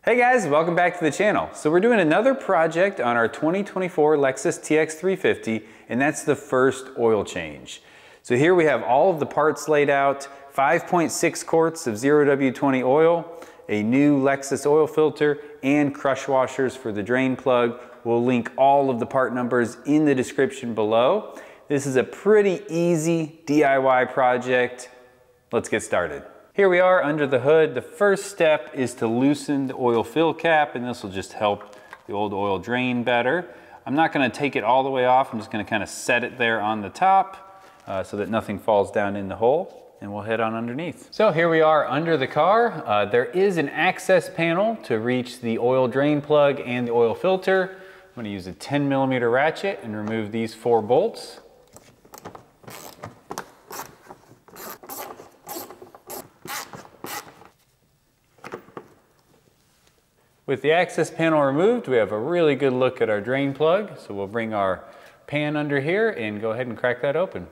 Hey guys, welcome back to the channel. So we're doing another project on our 2024 Lexus TX 350, and that's the first oil change. So here we have all of the parts laid out, 5.6 quarts of 0W20 oil, a new Lexus oil filter, and crush washers for the drain plug. We'll link all of the part numbers in the description below. This is a pretty easy DIY project. Let's get started. Here we are under the hood. The first step is to loosen the oil fill cap, and this will just help the old oil drain better. I'm not going to take it all the way off. I'm just going to kind of set it there on the top so that nothing falls down in the hole, and we'll head on underneath. So here we are under the car. There is an access panel to reach the oil drain plug and the oil filter. I'm going to use a 10mm ratchet and remove these 4 bolts. With the access panel removed, we have a really good look at our drain plug. So we'll bring our pan under here and go ahead and crack that open.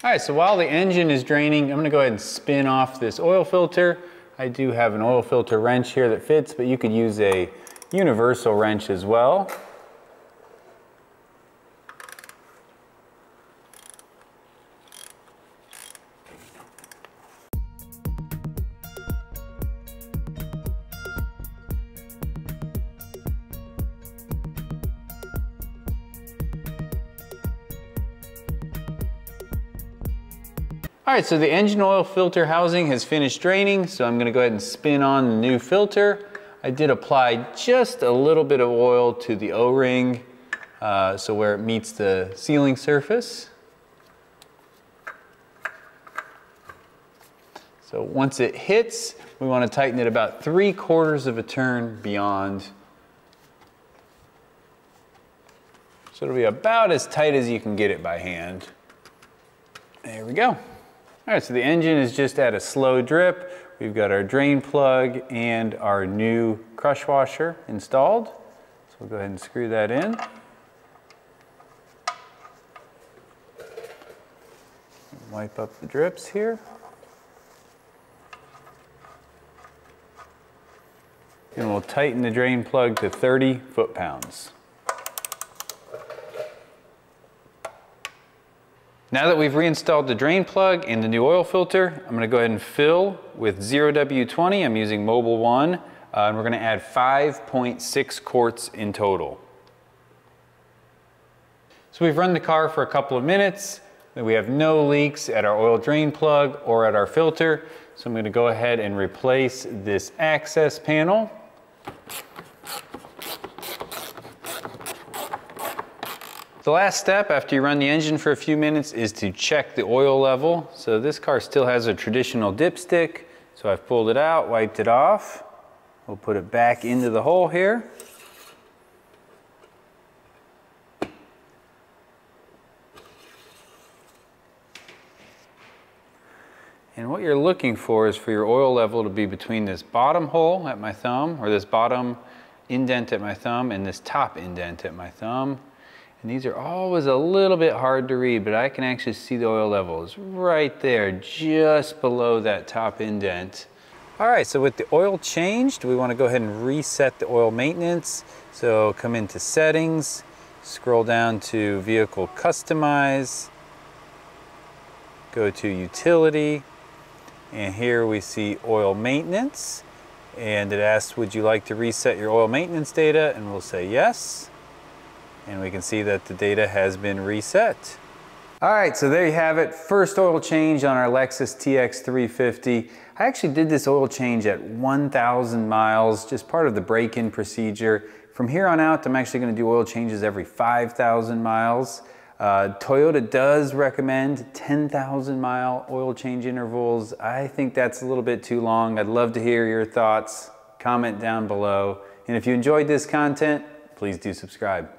All right, so while the engine is draining, I'm gonna go ahead and spin off this oil filter. I do have an oil filter wrench here that fits, but you could use a universal wrench as well. All right, so the engine oil filter housing has finished draining, so I'm gonna go ahead and spin on the new filter. I did apply just a little bit of oil to the O-ring, so where it meets the sealing surface. So once it hits, we wanna tighten it about 3/4 of a turn beyond. So it'll be about as tight as you can get it by hand. There we go. All right, so the engine is just at a slow drip. We've got our drain plug and our new crush washer installed. So we'll go ahead and screw that in. Wipe up the drips here. And we'll tighten the drain plug to 30 foot-pounds. Now that we've reinstalled the drain plug and the new oil filter, I'm going to go ahead and fill with 0W20. I'm using Mobil 1, and we're going to add 5.6 quarts in total. So we've run the car for a couple of minutes. We have no leaks at our oil drain plug or at our filter. So I'm going to go ahead and replace this access panel. The last step after you run the engine for a few minutes is to check the oil level. So this car still has a traditional dipstick. So I've pulled it out, wiped it off. We'll put it back into the hole here. And what you're looking for is for your oil level to be between this bottom hole at my thumb, or this bottom indent at my thumb, and this top indent at my thumb. And these are always a little bit hard to read, but I can actually see the oil levels right there, just below that top indent. All right, so with the oil changed, we want to go ahead and reset the oil maintenance. So come into settings, scroll down to vehicle customize, go to utility, and here we see oil maintenance. And it asks, would you like to reset your oil maintenance data? And we'll say yes. And we can see that the data has been reset. All right, so there you have it. First oil change on our Lexus TX 350. I actually did this oil change at 1,000 miles, just part of the break-in procedure. From here on out, I'm actually gonna do oil changes every 5,000 miles. Toyota does recommend 10,000 mile oil change intervals. I think that's a little bit too long. I'd love to hear your thoughts. Comment down below. And if you enjoyed this content, please do subscribe.